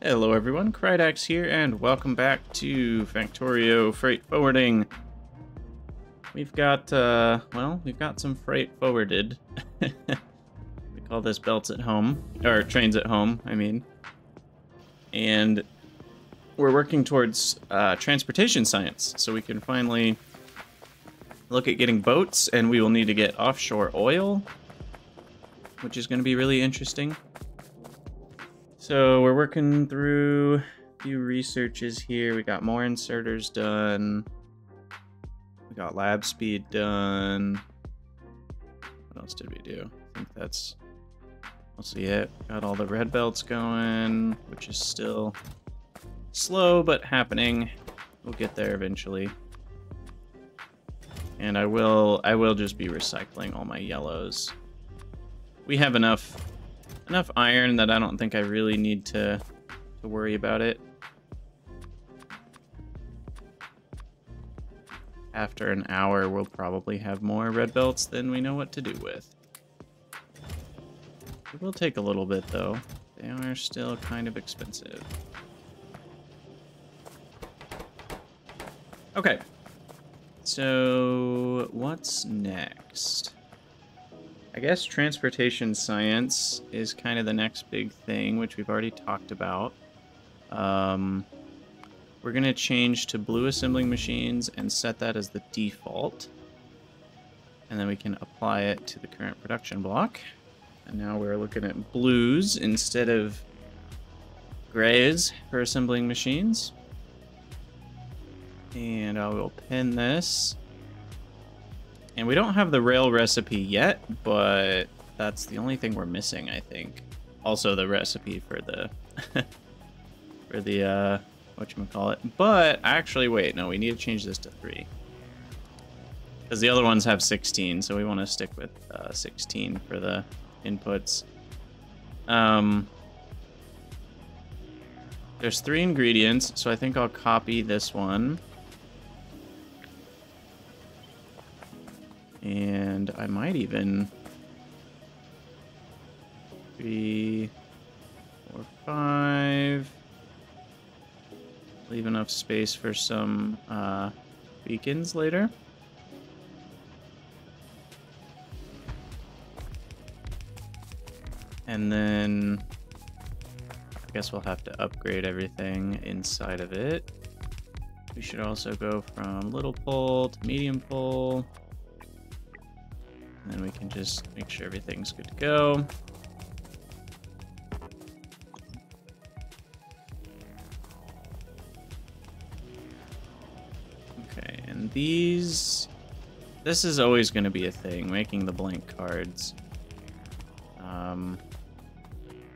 Hello everyone, Krydax here, and welcome back to Factorio Freight Forwarding. We've got, we've got some freight forwarded. We call this belts at home, or trains at home, I mean. And we're working towards transportation science, so we can finally look at getting boats, and we will need to get offshore oil, which is going to be really interesting. So we're working through a few researches here. We got more inserters done. We got lab speed done. What else did we do? I think that's mostly it. Got all the red belts going, which is still slow but happening. We'll get there eventually. And I will just be recycling all my yellows. We have enough iron that I don't think I really need to worry about it. After an hour, we'll probably have more red belts than we know what to do with. It will take a little bit, though. They are still kind of expensive. Okay. So, what's next? I guess transportation science is kind of the next big thing, which we've already talked about. We're going to change to blue assembling machines and set that as the default. And then we can apply it to the current production block. And now we're looking at blues instead of grays for assembling machines. And I will pin this. And we don't have the rail recipe yet, but that's the only thing we're missing, I think. Also the recipe for the for the whatchamacallit. But actually, wait, no, we need to change this to 3. Because the other ones have 16, so we want to stick with 16 for the inputs. There's 3 ingredients, so I think I'll copy this one. And I might even 3, 4, 5. Leave enough space for some beacons later. And then I guess we'll have to upgrade everything inside of it. We should also go from little pole to medium pole. And then we can just make sure everything's good to go. Okay, and this is always going to be a thing, making the blank cards.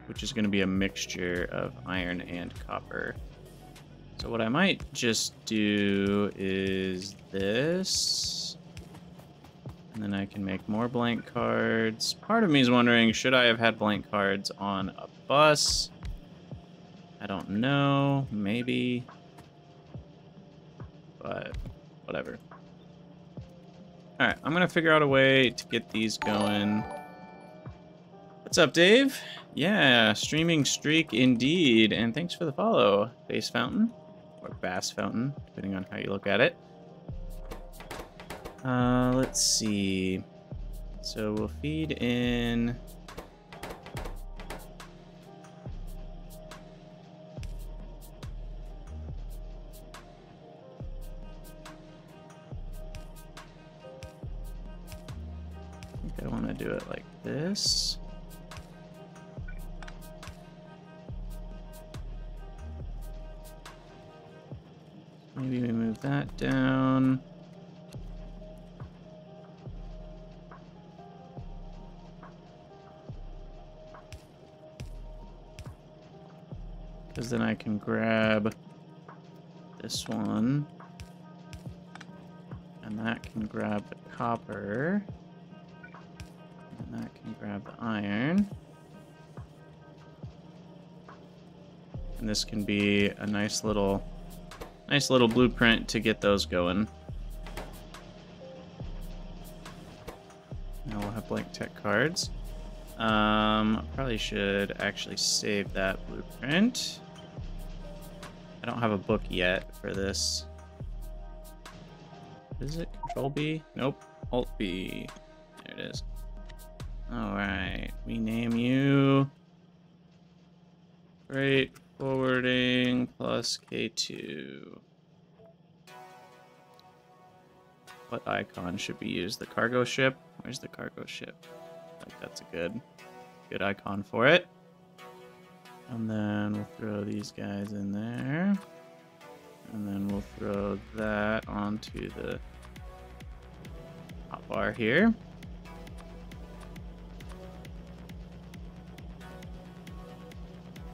Which is going to be a mixture of iron and copper. So what I might just do is this. And then I can make more blank cards. Part of me is wondering, should I have had blank cards on a bus? I don't know. Maybe. But whatever. Alright, I'm going to figure out a way to get these going. What's up, Dave? Yeah, streaming streak indeed. And thanks for the follow, Base Fountain. Or Bass Fountain, depending on how you look at it. Let's see. So we'll feed in. I think I want to do it like this. Maybe we move that down. Because then I can grab this one. And that can grab the copper. And that can grab the iron. And this can be a nice little blueprint to get those going. Now we'll have blank tech cards. Probably should actually save that blueprint. don't have a book yet for this. Is it Control B? Nope. Alt B. There it is. All right. We name you freight forwarding plus K2. What icon should be used? The cargo ship? Where's the cargo ship? I think that's a good icon for it. And then we'll throw these guys in there. And then we'll throw that onto the hotbar here.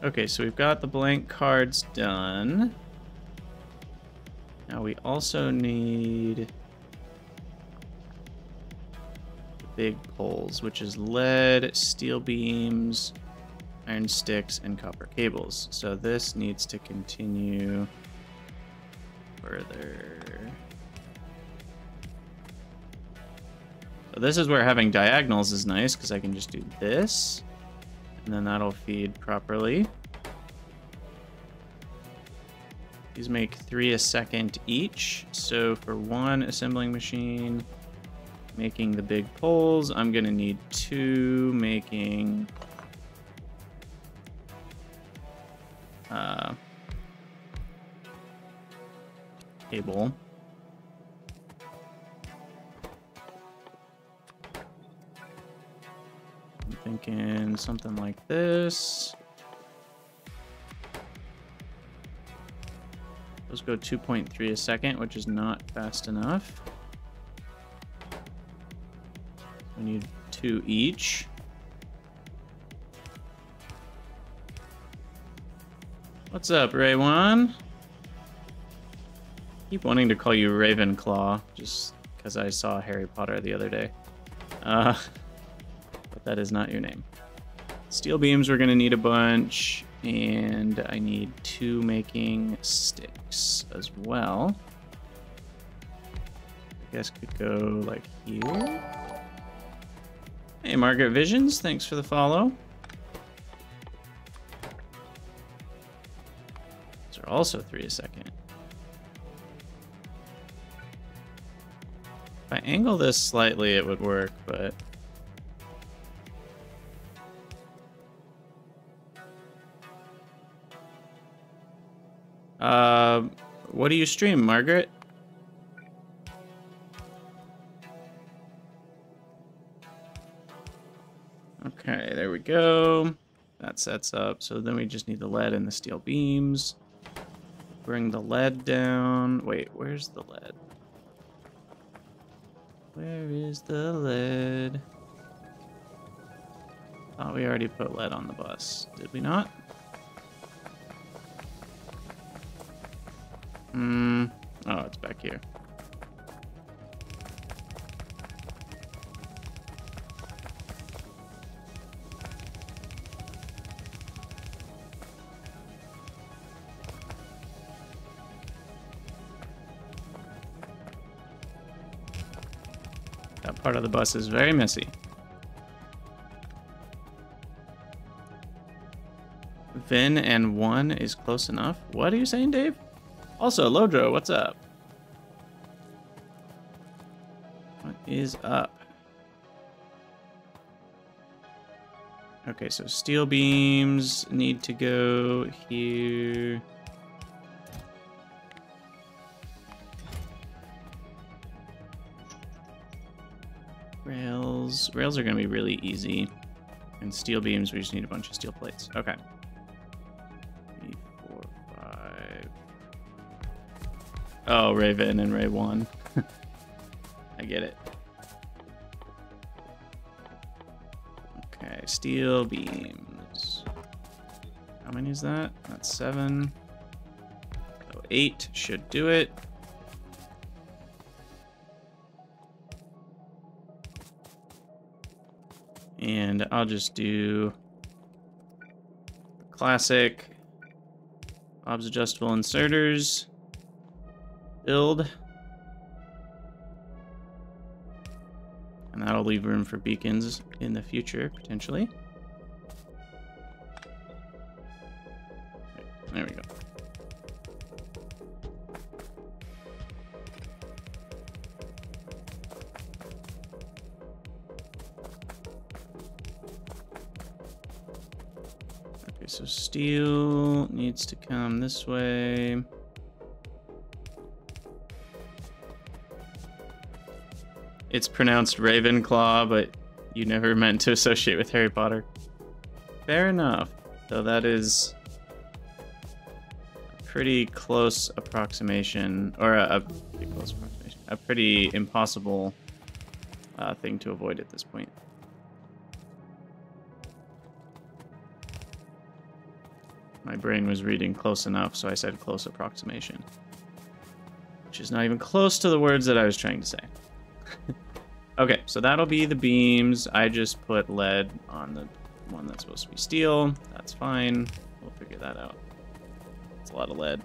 Okay, so we've got the blank cards done. Now we also need the big poles, which is lead, steel beams, iron sticks, and copper cables. So this needs to continue further. So this is where having diagonals is nice, because I can just do this, and then that'll feed properly. These make 3 a second each. So for one assembling machine making the big poles, I'm gonna need 2 making cable. I'm thinking something like this. Those go 2.3 a second, which is not fast enough. We need 2 each. What's up, Ray One? Keep wanting to call you Ravenclaw, just because I saw Harry Potter the other day. But that is not your name. Steel beams, we're gonna need a bunch, and I need 2 making sticks as well. I guess could go like here. Hey, Margaret Visions, thanks for the follow. These are also 3 a second. If I angle this slightly, it would work, but what do you stream, Margaret? Okay, there we go. That sets up. So then we just need the lead and the steel beams. Bring the lead down. Wait, where's the lead? Where is the lead? Thought we already put lead on the bus. Did we not? Oh, it's back here. That part of the bus is very messy. Vin and 1 is close enough. What are you saying, Dave? Also, Lodro, what's up? What is up? Okay, so steel beams need to go here. Rails are going to be really easy. And steel beams, we just need a bunch of steel plates. Okay. 3, 4, 5. Oh, Raven and Ray 1. I get it. Okay, steel beams. How many is that? That's 7. So 8 should do it. And I'll just do classic OBS adjustable inserters build. And that'll leave room for beacons in the future, potentially. There we go. Okay, so steel needs to come this way. It's pronounced Ravenclaw, but you never meant to associate with Harry Potter. Fair enough. Though that is a pretty close approximation, or a pretty close approximation, a pretty impossible thing to avoid at this point. My brain was reading close enough, so I said close approximation. Which is not even close to the words that I was trying to say. Okay, so that'll be the beams. I just put lead on the one that's supposed to be steel. That's fine. We'll figure that out. It's a lot of lead.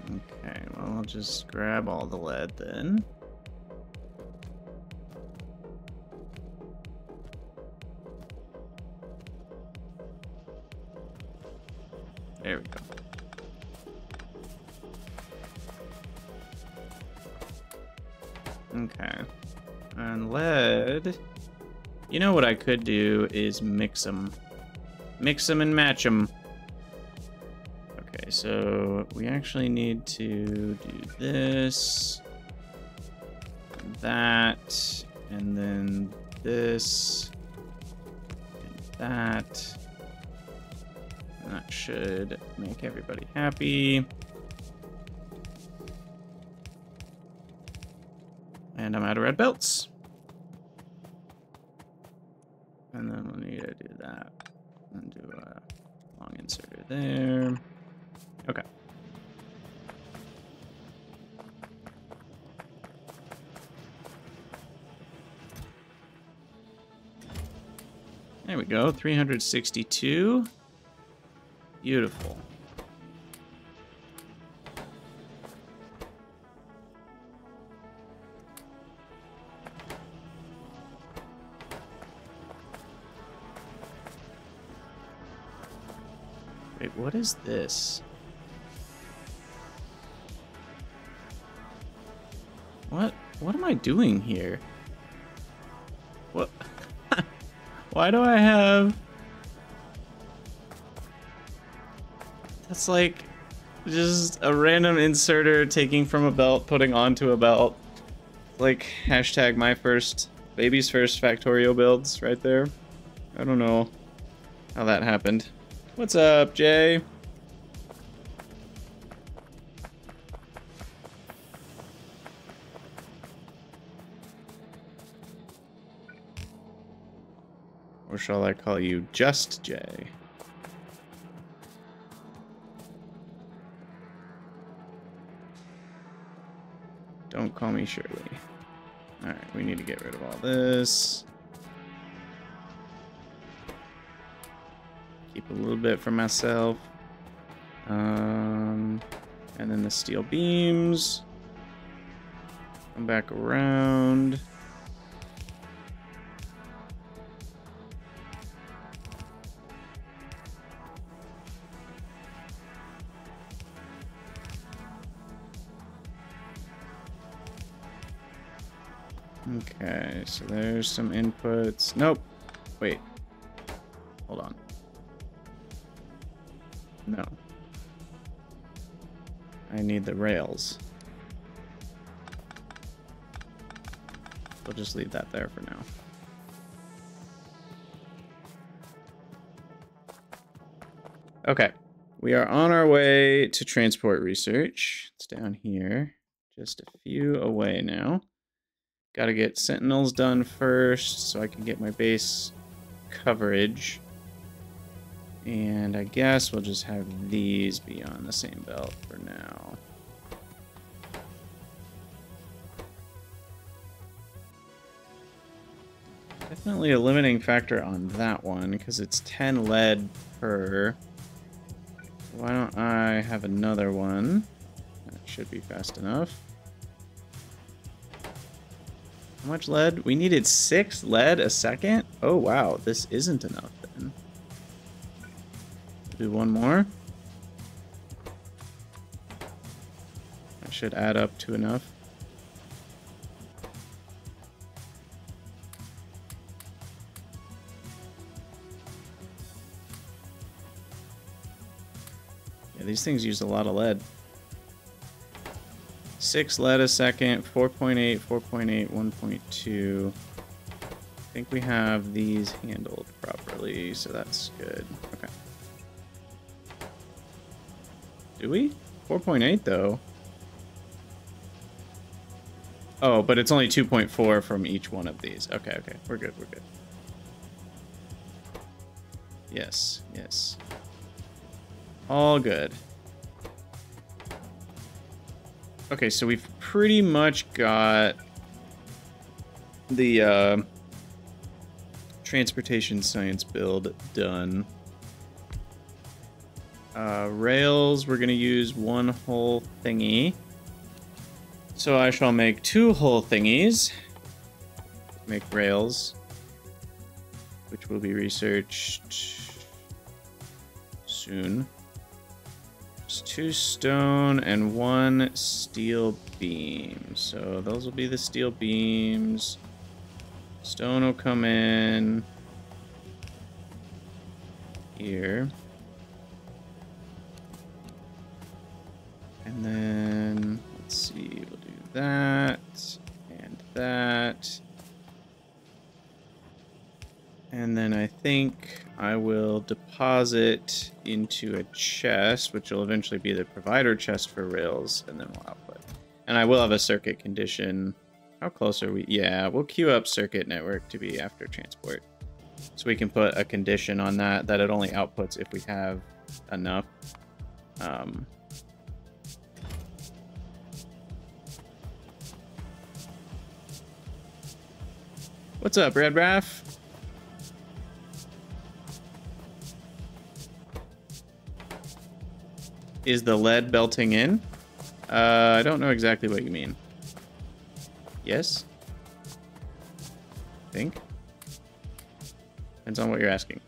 Okay, well, I'll just grab all the lead then. There we go. Okay. And lead... You know what I could do is mix them. Mix them and match them. Okay, so we actually need to do this. And that. And then this. And that. And that should make everybody happy. And I'm out of red belts. And then we'll need to do that. And do a long inserter there. Okay. There we go, 362. Beautiful. Wait, what is this? What am I doing here? What? Why do I have... That's like just a random inserter taking from a belt, putting onto a belt. Like hashtag my first, baby's first Factorio builds right there. I don't know how that happened. What's up, Jay? Or shall I call you just Jay? Don't call me Shirley. Alright, we need to get rid of all this. Keep a little bit for myself. And then the steel beams. Come back around. Okay, so there's some inputs. Nope. Wait. Hold on. No. I need the rails. We'll just leave that there for now. Okay. We are on our way to transport research. It's down here. Just a few away now. Got to get sentinels done first so I can get my base coverage. And I guess we'll just have these be on the same belt for now. Definitely a limiting factor on that one because it's 10 lead per. Why don't I have another one? That should be fast enough. How much lead? We needed 6 lead a second? Oh wow, this isn't enough then. Do one more. That should add up to enough. Yeah, these things use a lot of lead. 6 lead a second, 4.8, 4.8, 1.2. I think we have these handled properly, so that's good. Okay. Do we? 4.8 though. Oh, but it's only 2.4 from each one of these. Okay, okay. We're good, we're good. Yes, yes. All good. Okay, so we've pretty much got the transportation science build done. Rails, we're gonna use one whole thingy. So I shall make 2 whole thingies. Make rails, which will be researched soon. There's 2 stone and 1 steel beam. So those will be the steel beams. Stone will come in here. And then, let's see, we'll do that and that. And then I think I will deposit into a chest, which will eventually be the provider chest for rails, and then we'll output. And I will have a circuit condition. How close are we? Yeah, we'll queue up circuit network to be after transport. So we can put a condition on that it only outputs if we have enough. What's up, Red Raff? Is the lead belting in? I don't know exactly what you mean. Yes? I think? Depends on what you're asking.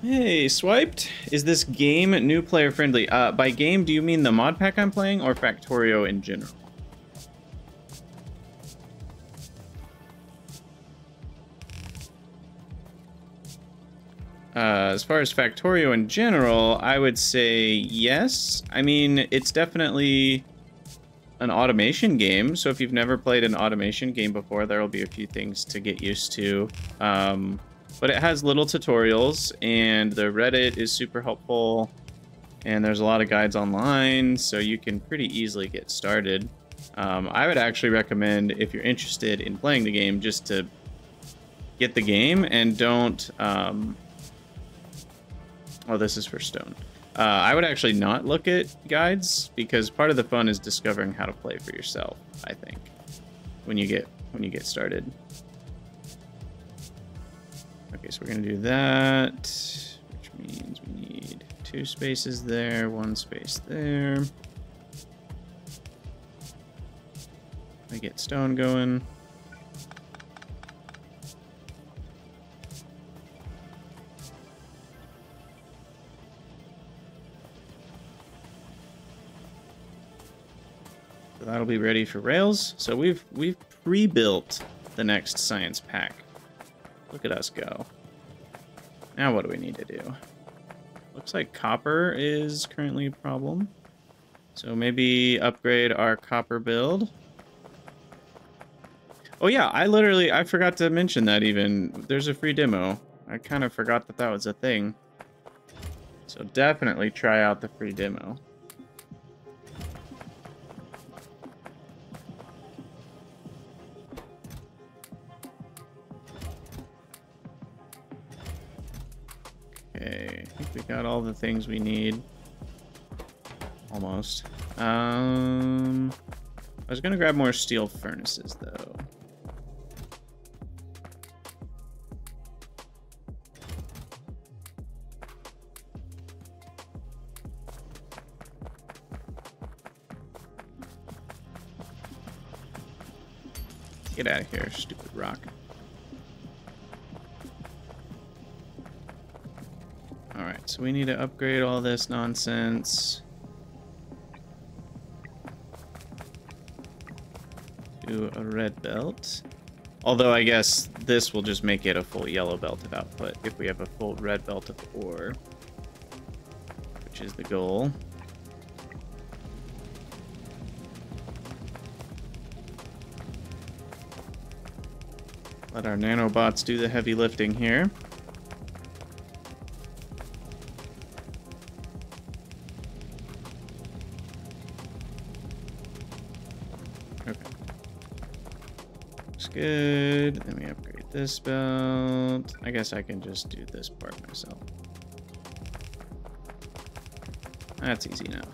Hey, swiped. Is this game new player friendly? By game, do you mean the mod pack I'm playing or Factorio in general? As far as Factorio in general, I would say yes. I mean, it's definitely an automation game, so if you've never played an automation game before, there will be a few things to get used to. But it has little tutorials, and the Reddit is super helpful, and there's a lot of guides online, so you can pretty easily get started. I would actually recommend, if you're interested in playing the game, just to get the game and don't... Oh, this is for stone. I would actually not look at guides, because part of the fun is discovering how to play for yourself, I think, when you get started. Okay, so we're gonna do that, which means we need 2 spaces there, 1 space there. I get stone going. So that'll be ready for rails. So we've pre-built the next science pack. Look at us go. Now what do we need to do? Looks like copper is currently a problem. So maybe upgrade our copper build. Oh yeah, I forgot to mention that even. There's a free demo. I kind of forgot that that was a thing. So definitely try out the free demo. Okay, I think we got all the things we need. Almost. I was gonna grab more steel furnaces though. Get out of here, stupid rock. Alright, so we need to upgrade all this nonsense to a red belt. Although I guess this will just make it a full yellow belt of output if we have a full red belt of ore, which is the goal. Let our nanobots do the heavy lifting here. Okay. Looks good. Then we upgrade this belt. I guess I can just do this part myself. That's easy enough.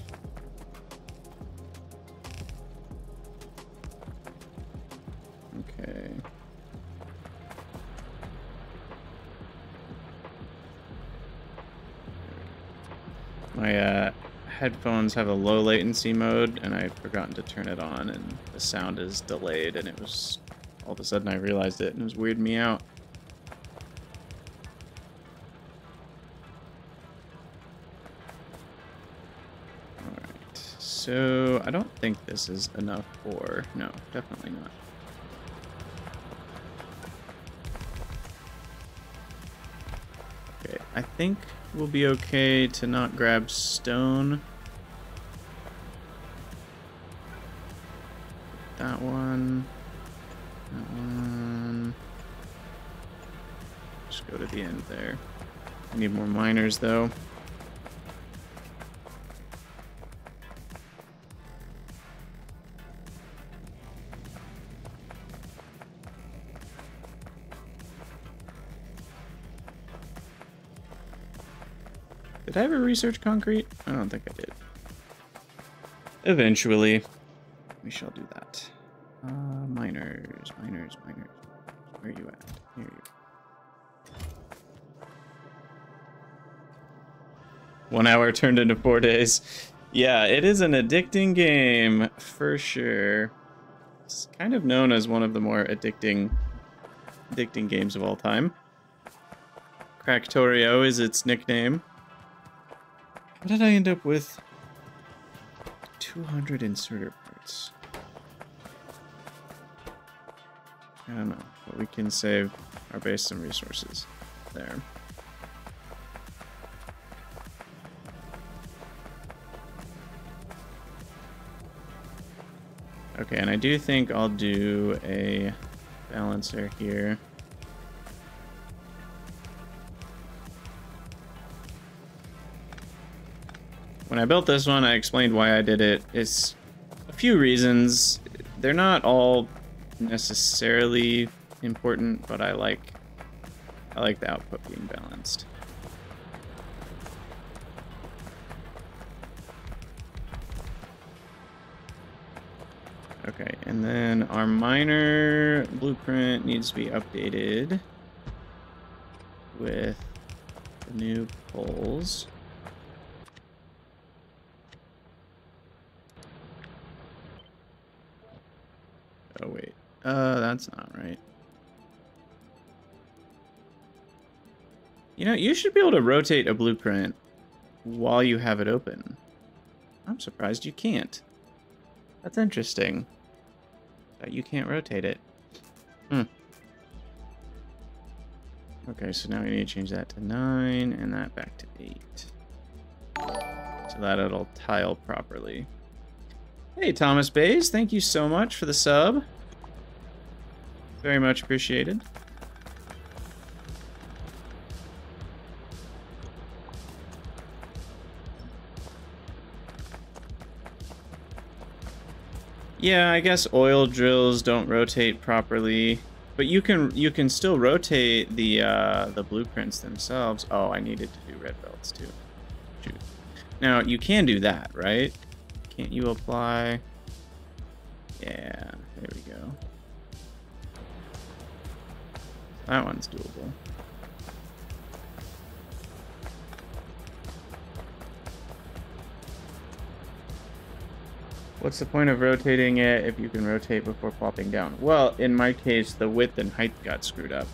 Okay. My headphones have a low latency mode, and I'd forgotten to turn it on, and the sound is delayed, and it was... all of a sudden I realized it, and it was weirding me out. Alright, so I don't think this is enough ore. No, definitely not. Okay, I think we'll be okay to not grab stone. That one. That one. Just go to the end there. I need more miners though. Did I ever research concrete? I don't think I did. Eventually, we shall do that. Miners. Where are you at? Here you are. 1 hour turned into 4 days. Yeah, it is an addicting game, for sure. It's kind of known as one of the more addicting games of all time. Factorio is its nickname. What did I end up with? 200 inserter parts. I don't know, but we can save our base some resources there. Okay, and I do think I'll do a balancer here. When I built this one, I explained why I did it. It's a few reasons. They're not all necessarily important, but I like the output being balanced. Okay, and then our miner blueprint needs to be updated with the new poles. Oh wait, that's not right. You know, you should be able to rotate a blueprint while you have it open. I'm surprised you can't. That's interesting. That you can't rotate it. Okay, so now we need to change that to 9 and that back to 8. So that it'll tile properly. Hey, Thomas Bays, thank you so much for the sub. Very much appreciated. Yeah, I guess oil drills don't rotate properly, but you can still rotate the blueprints themselves. Oh, I needed to do red belts too. Shoot. Now you can do that, right? Can't you apply? Yeah, there we go. That one's doable. What's the point of rotating it if you can rotate before plopping down? Well, in my case, the width and height got screwed up.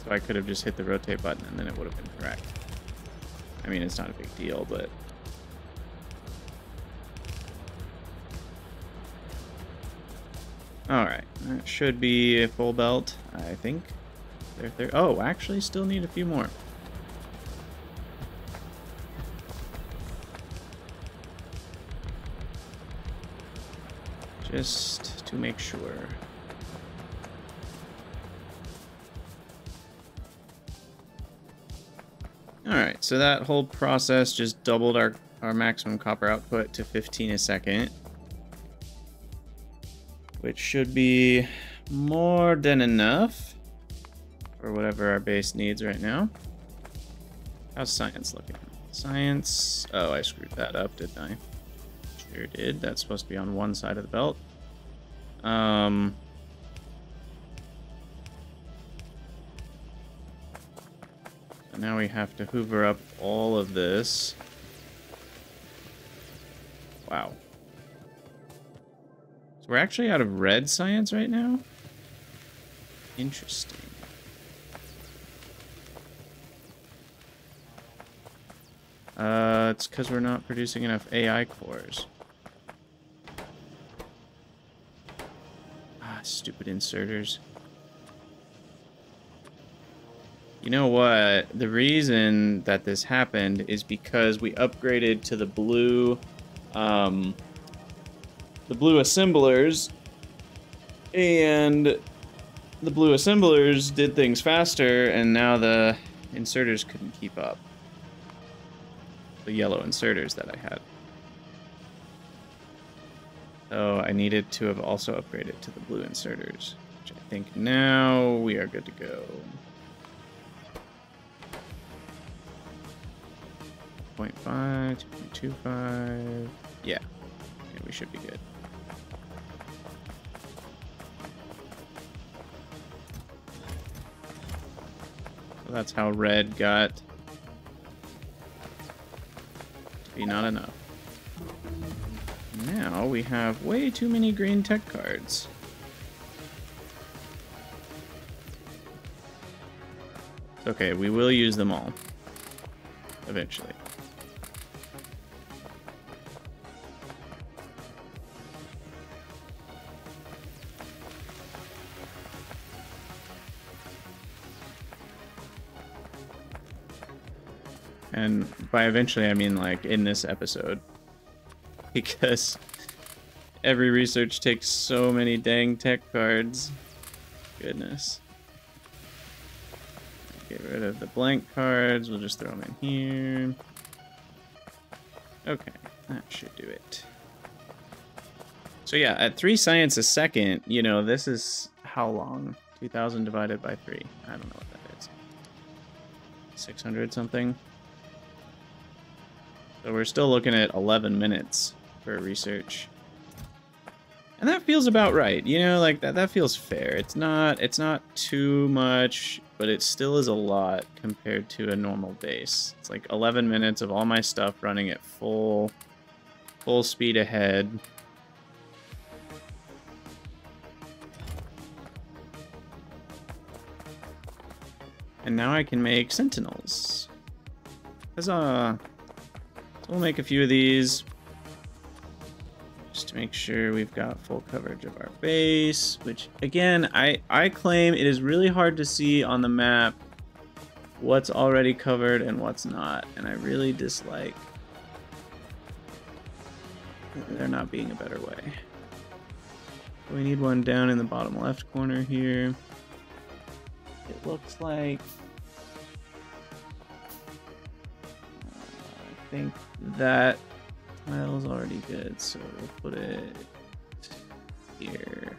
So I could have just hit the rotate button and then it would have been correct. I mean, it's not a big deal, but... Alright, that should be a full belt, I think. There. Oh, actually still need a few more. Just to make sure. Alright, so that whole process just doubled our maximum copper output to 15 a second. Which should be more than enough for whatever our base needs right now. How's science looking? Science... Oh, I screwed that up, didn't I? Sure did. That's supposed to be on one side of the belt. So now we have to hoover up all of this. Wow. So we're actually out of red science right now? Interesting. It's because we're not producing enough AI cores. Ah, stupid inserters. You know what? The reason that this happened is because we upgraded to the blue assemblers, and the blue assemblers did things faster, and now the inserters couldn't keep up. The yellow inserters that I had. So I needed to have also upgraded to the blue inserters, which I think now we are good to go. 0.5, 2.25. Yeah. Okay, we should be good. So that's how red got to be not enough. Now we have way too many green tech cards. Okay, we will use them all eventually. And by eventually, I mean like in this episode. Because every research takes so many dang tech cards. Goodness. Get rid of the blank cards. We'll just throw them in here. Okay, that should do it. So yeah, at 3 science a second, you know, this is how long? 2,000 divided by 3. I don't know what that is. 600 something. So we're still looking at 11 minutes for research. And that feels about right. You know, like that feels fair. It's not too much, but it still is a lot compared to a normal base. It's like 11 minutes of all my stuff running at full speed ahead. And now I can make sentinels. Huzzah! So we'll make a few of these. Just to make sure we've got full coverage of our base, which again, I claim it is really hard to see on the map what's already covered and what's not, and I really dislike there not being a better way. We need one down in the bottom left corner here. It looks like I think that tile's already good, so we'll put it here.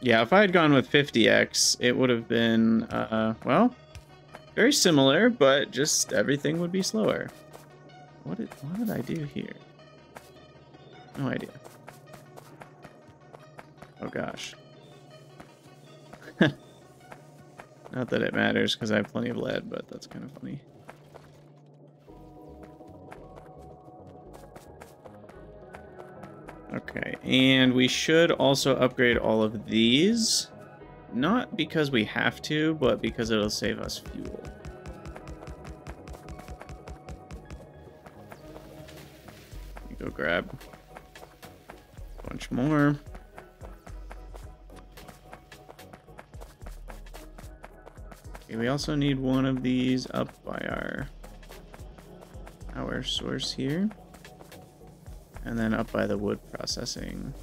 Yeah, if I had gone with 50x, it would have been, well, very similar, but just everything would be slower. What did I do here? No idea. Oh gosh. Not that it matters, because I have plenty of lead, but that's kind of funny. Okay, and we should also upgrade all of these. Not because we have to, but because it'll save us fuel. go grab a bunch more. Okay, we also need one of these up by our power source here. And then up by the wood processing.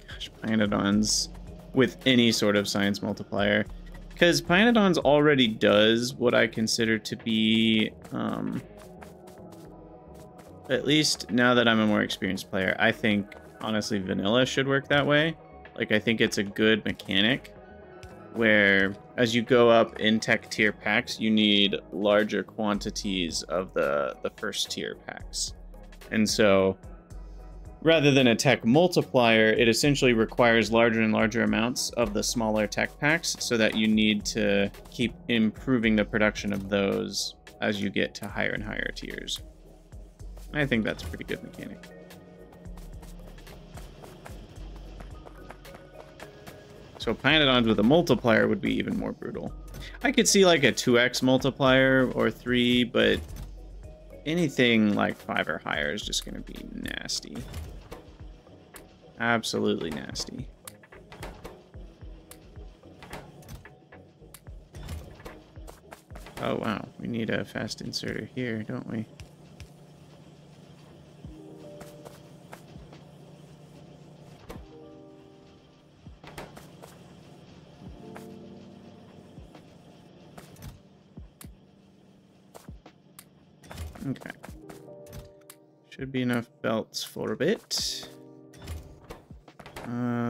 Gosh, Pyanodons with any sort of science multiplier. Because Pyanodons already does what I consider to be, at least now that I'm a more experienced player, I think, honestly, vanilla should work that way. Like, I think it's a good mechanic where, as you go up in tech tier packs, you need larger quantities of the first tier packs. And so, rather than a tech multiplier, it essentially requires larger and larger amounts of the smaller tech packs so that you need to keep improving the production of those as you get to higher and higher tiers. I think that's a pretty good mechanic. So Pyanodons with a multiplier would be even more brutal. I could see like a 2x multiplier or 3, but anything like 5 or higher is just going to be nasty. Absolutely nasty. Oh wow, we need a fast inserter here, don't we? Okay. Should be enough belts for a bit.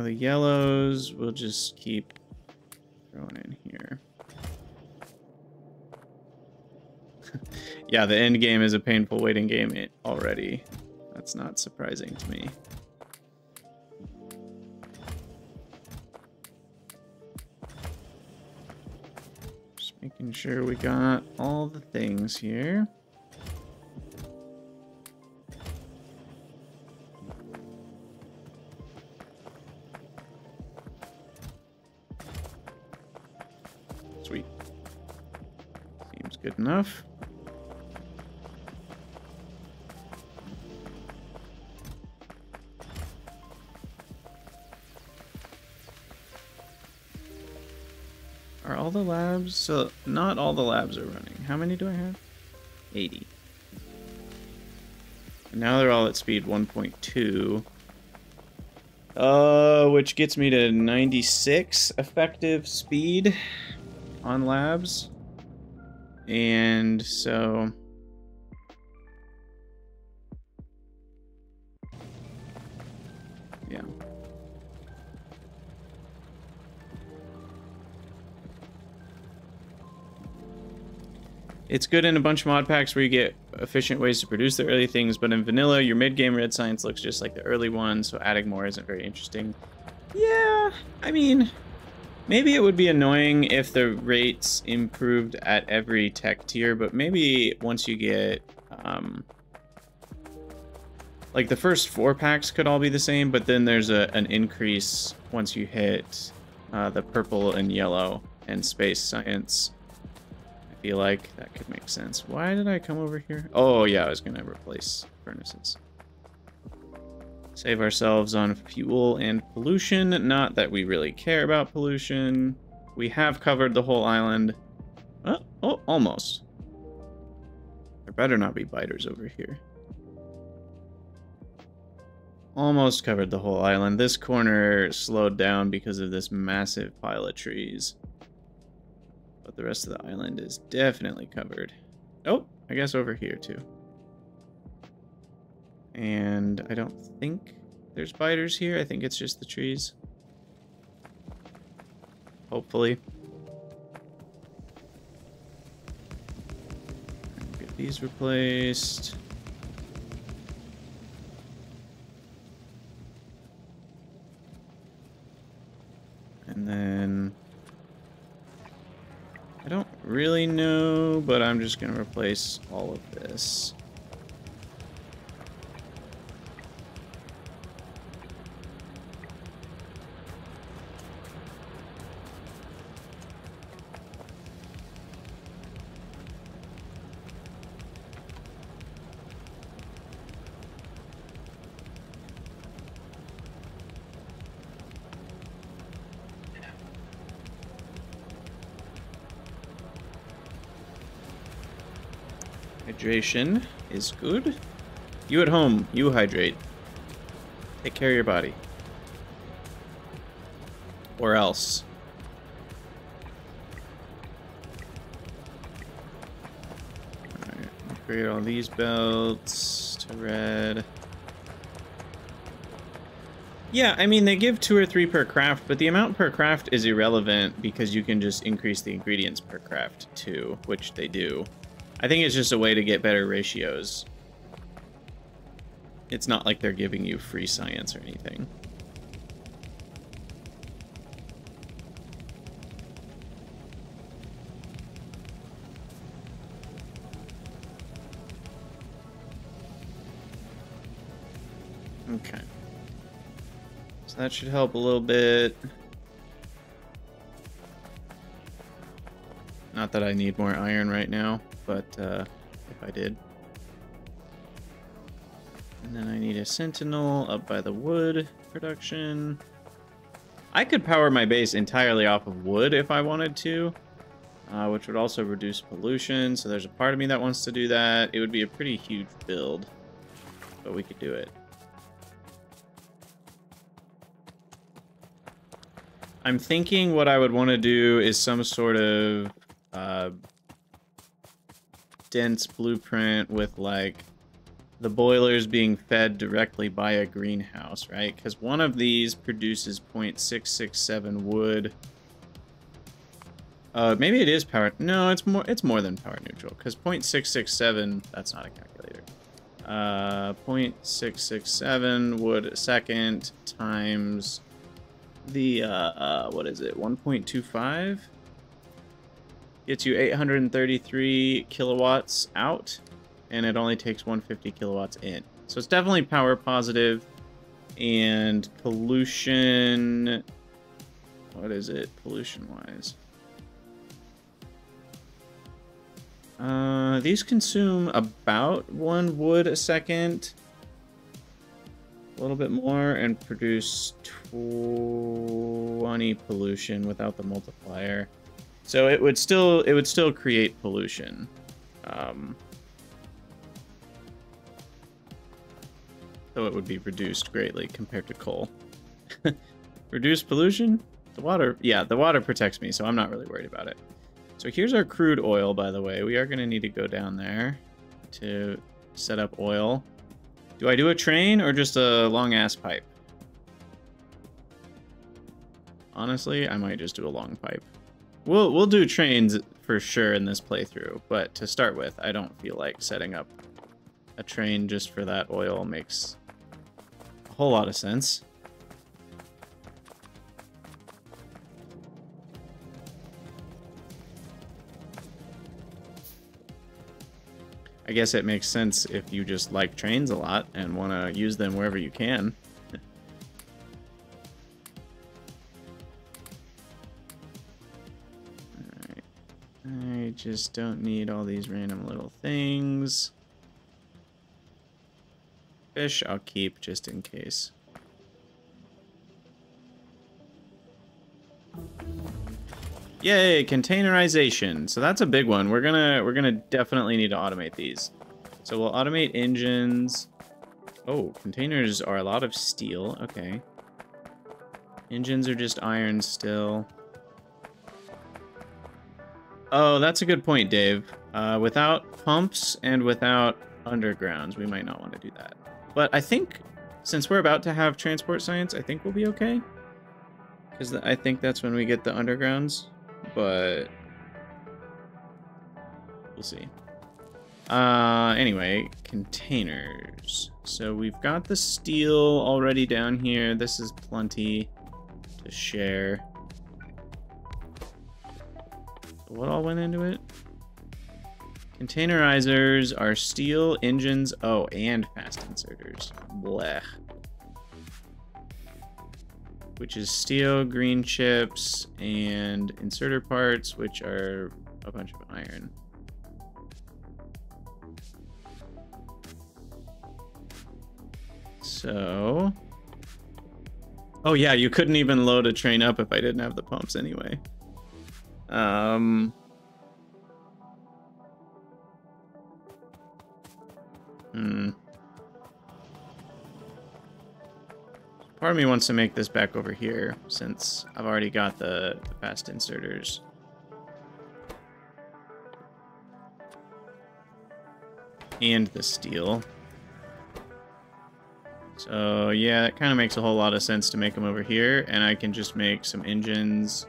The yellows we'll just keep throwing in here. Yeah, the end game is a painful waiting game already. That's not surprising to me. Just making sure we got all the things here. Sweet. Seems good enough. Are all the labs? So not all the labs are running. How many do I have? 80. And now they're all at speed 1.2. Which gets me to 96 effective speed on labs. And so yeah. It's good in a bunch of mod packs where you get efficient ways to produce the early things, but in vanilla, your mid-game red science looks just like the early one, so adding more isn't very interesting. Yeah, I mean, maybe it would be annoying if the rates improved at every tech tier, but maybe once you get, like the first 4 packs could all be the same, but then there's an increase once you hit the purple and yellow and space science. I feel like that could make sense. Why did I come over here? Oh yeah, I was gonna replace furnaces. Save ourselves on fuel and pollution. Not that we really care about pollution. We have covered the whole island. Oh, almost. There better not be biters over here. Almost covered the whole island. This corner slowed down because of this massive pile of trees. But the rest of the island is definitely covered. Oh, I guess over here too. And I don't think there's biters here. I think it's just the trees. Hopefully. Get these replaced. And then I don't really know, but I'm just going to replace all of this. Hydration is good. You at home, you hydrate. Take care of your body. Or else. Alright, upgrade all these belts to red. Yeah, I mean, they give 2 or 3 per craft, but the amount per craft is irrelevant because you can just increase the ingredients per craft too, which they do. I think it's just a way to get better ratios. It's not like they're giving you free science or anything. Okay. So that should help a little bit. Not that I need more iron right now, but if I did. And then I need a sentinel up by the wood production. I could power my base entirely off of wood if I wanted to, which would also reduce pollution. So there's a part of me that wants to do that. It would be a pretty huge build, but we could do it. I'm thinking what I would want to do is some sort of dense blueprint with like the boilers being fed directly by a greenhouse, right? Because one of these produces 0.667 wood. Maybe it is power. No, it's more than power neutral because 0.667. That's not a calculator. 0.667 wood a second times the what is it? 1.25 gets you 833 kilowatts out, and it only takes 150 kilowatts in. So it's definitely power positive. And pollution, what is it pollution wise? These consume about 1 wood a second, a little bit more, and produce 20 pollution without the multiplier. So it would still create pollution. So it would be reduced greatly compared to coal. Reduced pollution? The water, yeah, the water protects me, so I'm not really worried about it. So here's our crude oil, by the way. We are going to need to go down there to set up oil. Do I do a train or just a long-ass pipe? Honestly, I might just do a long pipe. We'll do trains for sure in this playthrough, but to start with, I don't feel like setting up a train just for that oil makes a whole lot of sense. I guess it makes sense if you just like trains a lot and want to use them wherever you can. Alright. I just don't need all these random little things. Fish I'll keep just in case. Yay, containerization. So that's a big one. We're gonna definitely need to automate these. So we'll automate engines. Oh, containers are a lot of steel. Okay. Engines are just iron still. Oh, that's a good point, Dave. Without pumps and without undergrounds, we might not want to do that. But I think since we're about to have transport science, I think we'll be okay. Because I think that's when we get the undergrounds. But we'll see. Anyway, containers. So we've got the steel already down here. This is plenty to share. What all went into it? Containerizers are steel, engines, oh, and fast inserters. Blech. Which is steel, green chips, and inserter parts, which are a bunch of iron. So... oh yeah, you couldn't even load a train up if I didn't have the pumps anyway. Hmm. Part of me wants to make this back over here, since I've already got the fast inserters. And the steel. So, yeah, it kind of makes a whole lot of sense to make them over here, and I can just make some engines.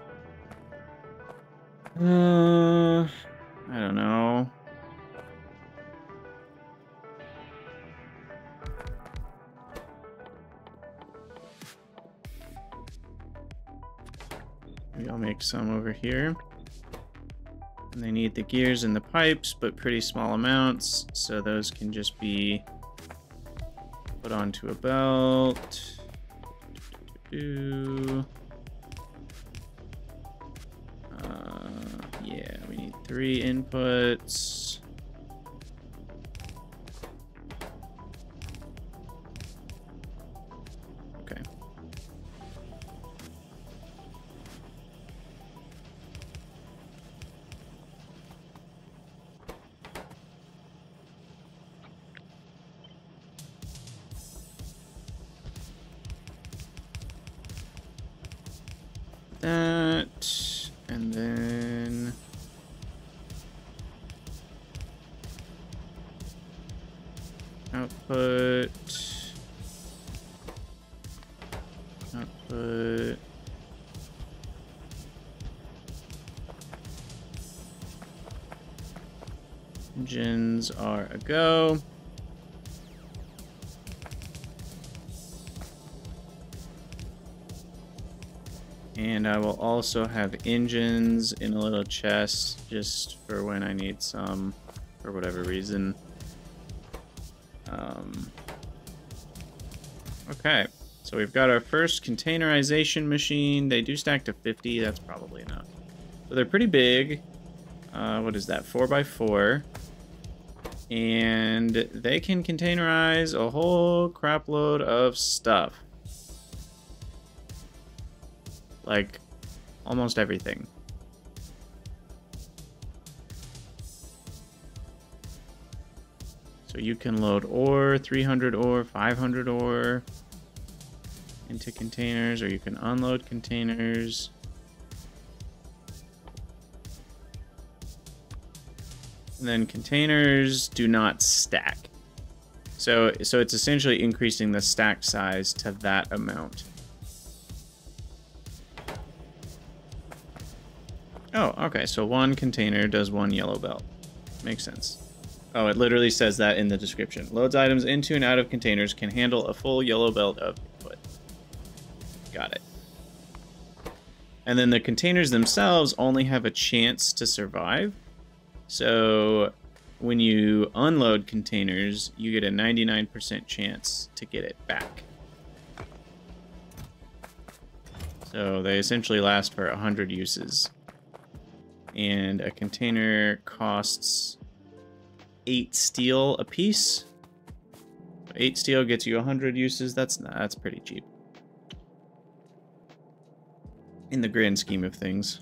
I don't know. Maybe I'll make some over here. And they need the gears and the pipes, but pretty small amounts, so those can just be put onto a belt. Yeah, we need 3 inputs. Okay. That, and then output, engines are a go. And I will also have engines in a little chest just for when I need some, for whatever reason. Okay, so we've got our first containerization machine. They do stack to 50, that's probably enough. So they're pretty big. What is that, 4x4. And they can containerize a whole crap load of stuff. Like, almost everything. So you can load ore, 300 ore, 500 ore into containers, or you can unload containers. And then containers do not stack. So it's essentially increasing the stack size to that amount. Oh, okay, so 1 container does 1 yellow belt. Makes sense. Oh, it literally says that in the description. Loads items into and out of containers, can handle a full yellow belt of input. Got it. And then the containers themselves only have a chance to survive. So when you unload containers, you get a 99% chance to get it back. So they essentially last for 100 uses. And a container costs 8 steel a piece. 8 steel gets you 100 uses. That's pretty cheap in the grand scheme of things.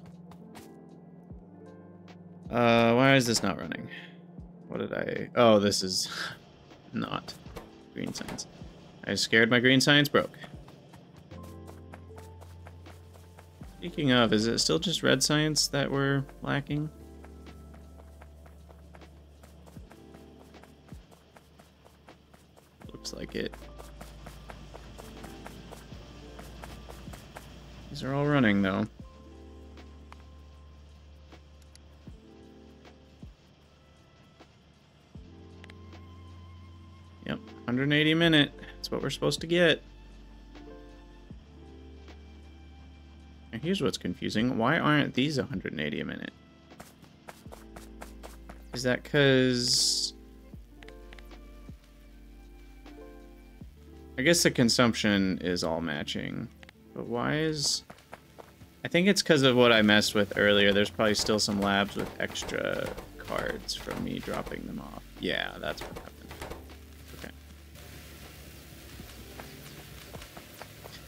Why is this not running? What did I... Oh, this is not green science. I was scared my green science broke. Speaking of, is it still just red science that we're lacking? Looks like it. These are all running, though. Yep, 180 a minute. That's what we're supposed to get. And here's what's confusing. Why aren't these 180 a minute? Is that because... I guess the consumption is all matching. But why is... I think it's because of what I messed with earlier. There's probably still some labs with extra cards from me dropping them off. Yeah, that's what happened. Okay.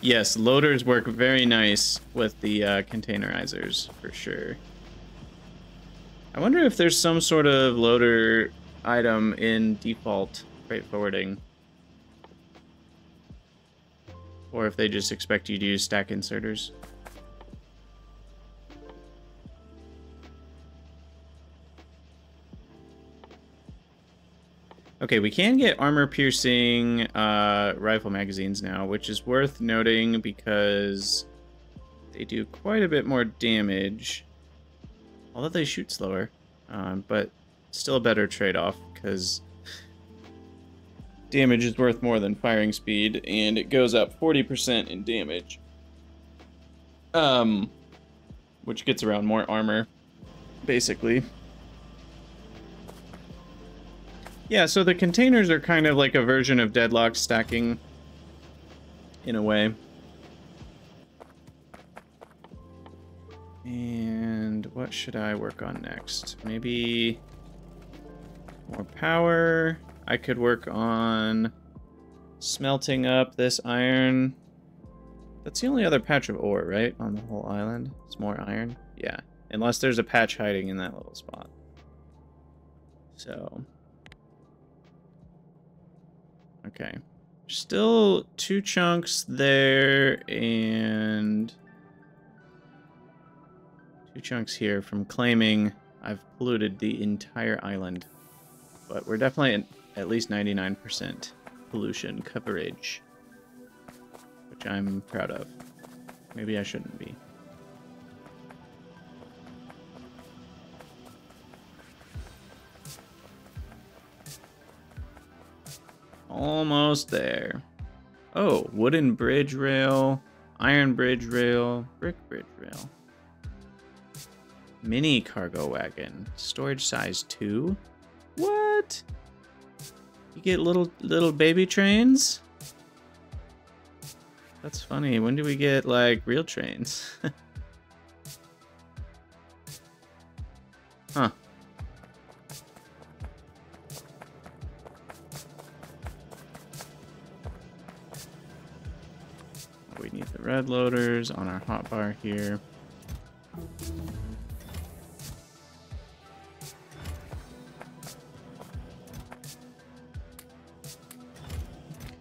Yes, loaders work very nice with the containerizers, for sure. I wonder if there's some sort of loader item in default freight forwarding. Or if they just expect you to use stack inserters. Okay, we can get armor-piercing rifle magazines now, which is worth noting because they do quite a bit more damage. Although they shoot slower, but still a better trade-off because damage is worth more than firing speed, and it goes up 40% in damage. Which gets around more armor, basically. Yeah, so the containers are kind of like a version of deadlock stacking, in a way. And what should I work on next? Maybe more power. I could work on smelting up this iron. That's the only other patch of ore, right? On the whole island. It's more iron. Yeah. Unless there's a patch hiding in that little spot. So... okay. Still 2 chunks there, and 2 chunks here from claiming I've polluted the entire island. But we're definitely at least 99% pollution coverage, which I'm proud of. Maybe I shouldn't be. Almost there. Oh, wooden bridge rail, iron bridge rail, brick bridge rail. Mini cargo wagon, storage size 2. What? You get little baby trains? That's funny. When do we get like real trains? Huh. We need the red loaders on our hotbar here.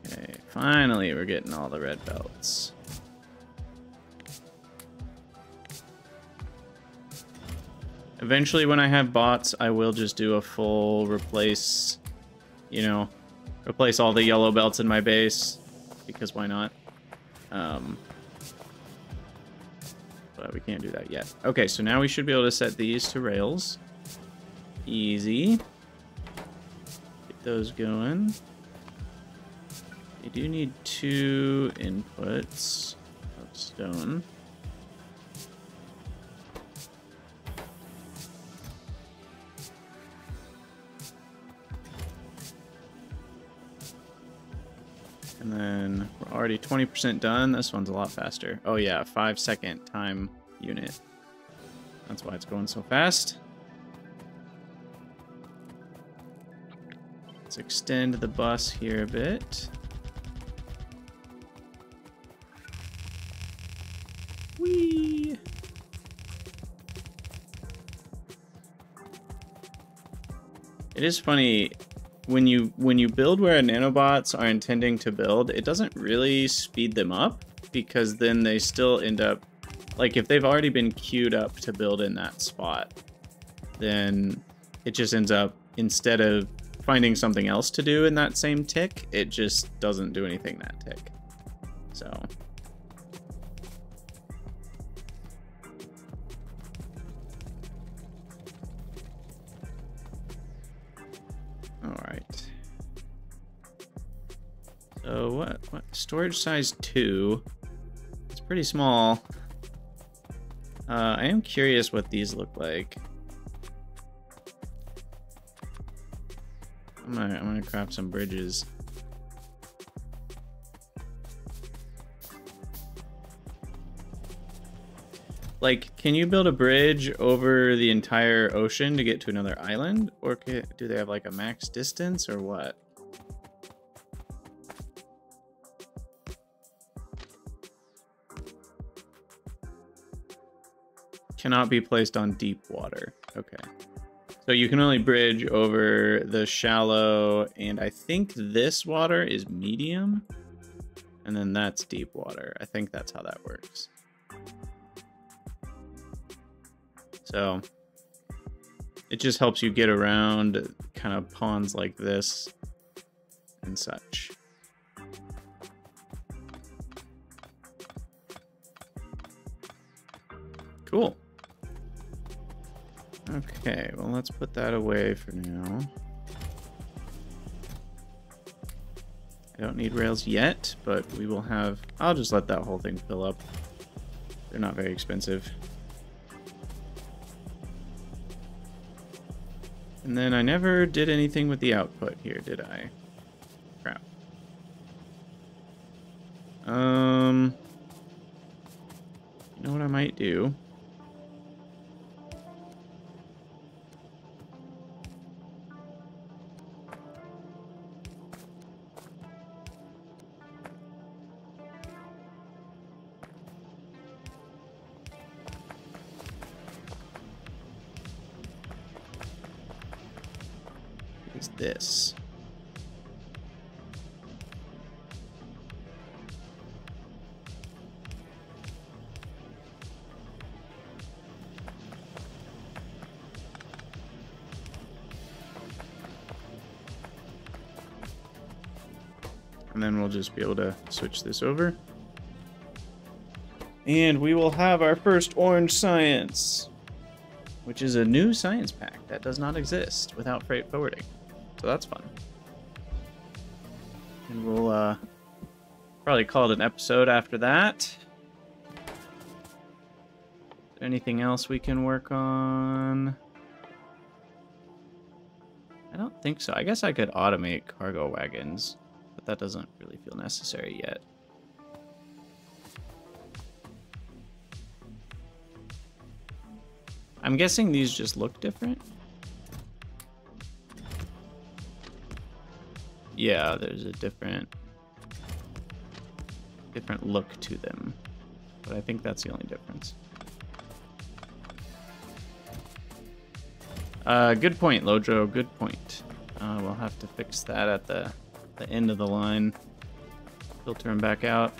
Okay, finally we're getting all the red belts. Eventually when I have bots, I will just do a full replace, you know, replace all the yellow belts in my base, because why not? But we can't do that yet. Okay, so now we should be able to set these to rails. Easy. Get those going. You do need 2 inputs of stone. And then we're already 20% done. This one's a lot faster. Oh yeah, 5-second time unit. That's why it's going so fast. Let's extend the bus here a bit. Whee! It is funny. When you build where nanobots are intending to build, it doesn't really speed them up, because then they still end up, like if they've already been queued up to build in that spot, then it just ends up, instead of finding something else to do in that same tick, it just doesn't do anything that tick. So. Alright. So what storage size 2? It's pretty small. I am curious what these look like. I'm gonna craft some bridges. Like, can you build a bridge over the entire ocean to get to another island? Or do they have like a max distance or what? Cannot be placed on deep water. Okay. So you can only bridge over the shallow, and I think this water is medium, and then that's deep water. I think that's how that works. So it just helps you get around kind of ponds like this and such. Cool. Okay, well, let's put that away for now. I don't need rails yet, but we will have... I'll just let that whole thing fill up. They're not very expensive. And then I never did anything with the output here, did I? Crap. You know what I might do? Is this. And then we'll just be able to switch this over. And we will have our first orange science, which is a new science pack that does not exist without freight forwarding. So that's fun. And we'll probably call it an episode after that. Is there anything else we can work on? I don't think so. I guess I could automate cargo wagons, but that doesn't really feel necessary yet. I'm guessing these just look different. Yeah, there's a different look to them, but I think that's the only difference. Good point, Lojo, good point. We'll have to fix that at the end of the line. Filter them back out.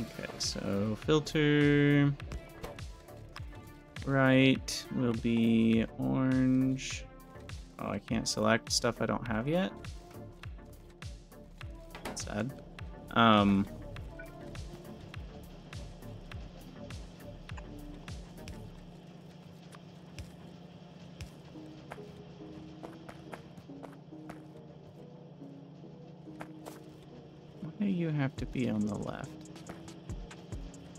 Okay, so filter right will be orange. Oh, I can't select stuff I don't have yet. That's sad. Why do you have to be on the left?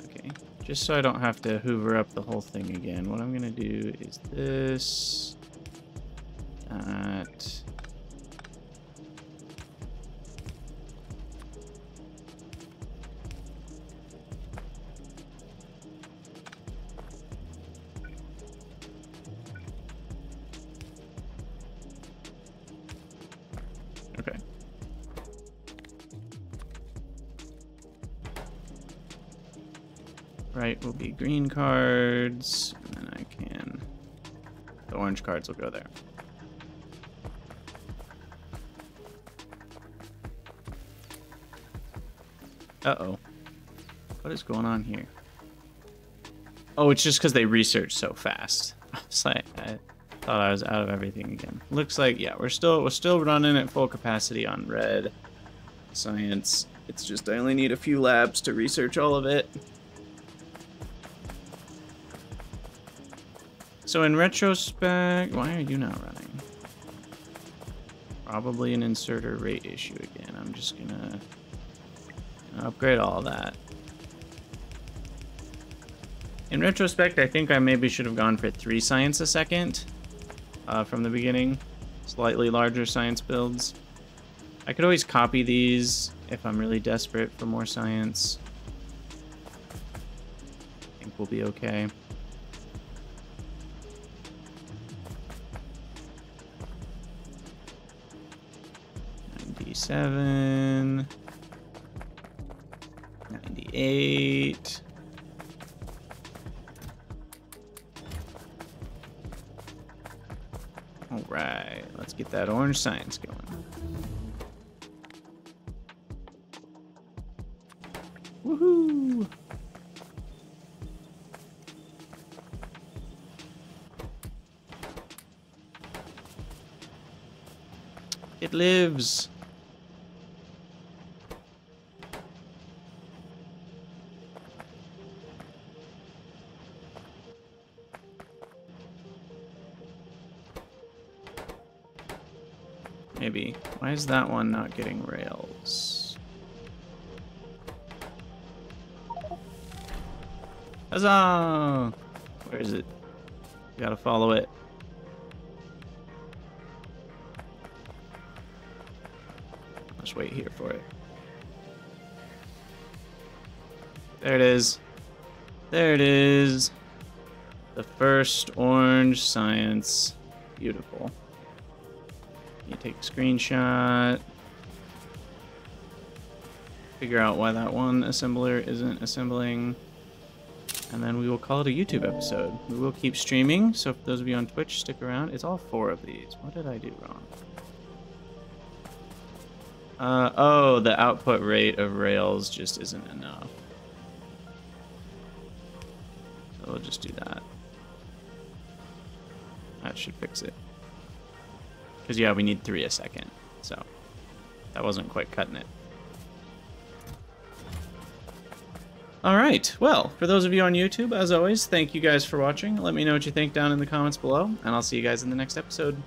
Okay, just so I don't have to hoover up the whole thing again, what I'm gonna do is this, that. Okay. Right will be green cards, and then I can... The orange cards will go there. Uh-oh. What is going on here? Oh, it's just because they research so fast. It's like, I thought I was out of everything again. Looks like, yeah, we're still running at full capacity on red science. It's just I only need a few labs to research all of it. So in retrospect, why are you not running? Probably an inserter rate issue again. I'm just gonna upgrade all that. In retrospect, I think I maybe should have gone for 3 science a second from the beginning. Slightly larger science builds. I could always copy these if I'm really desperate for more science. I think we'll be okay. D7. 98. All right, let's get that orange science going. Woohoo! It lives. Maybe. Why is that one not getting rails? Huzzah! Where is it? You gotta follow it. Let's wait here for it. There it is. There it is. The first orange science. Beautiful. You take a screenshot. Figure out why that one assembler isn't assembling. And then we will call it a YouTube episode. We will keep streaming, so for those of you on Twitch, stick around. It's all 4 of these. What did I do wrong? Oh, the output rate of Rails just isn't enough. So we'll just do that. That should fix it. Because, yeah, we need 3 a second. So that wasn't quite cutting it. Alright, well, for those of you on YouTube, as always, thank you guys for watching. Let me know what you think down in the comments below, and I'll see you guys in the next episode.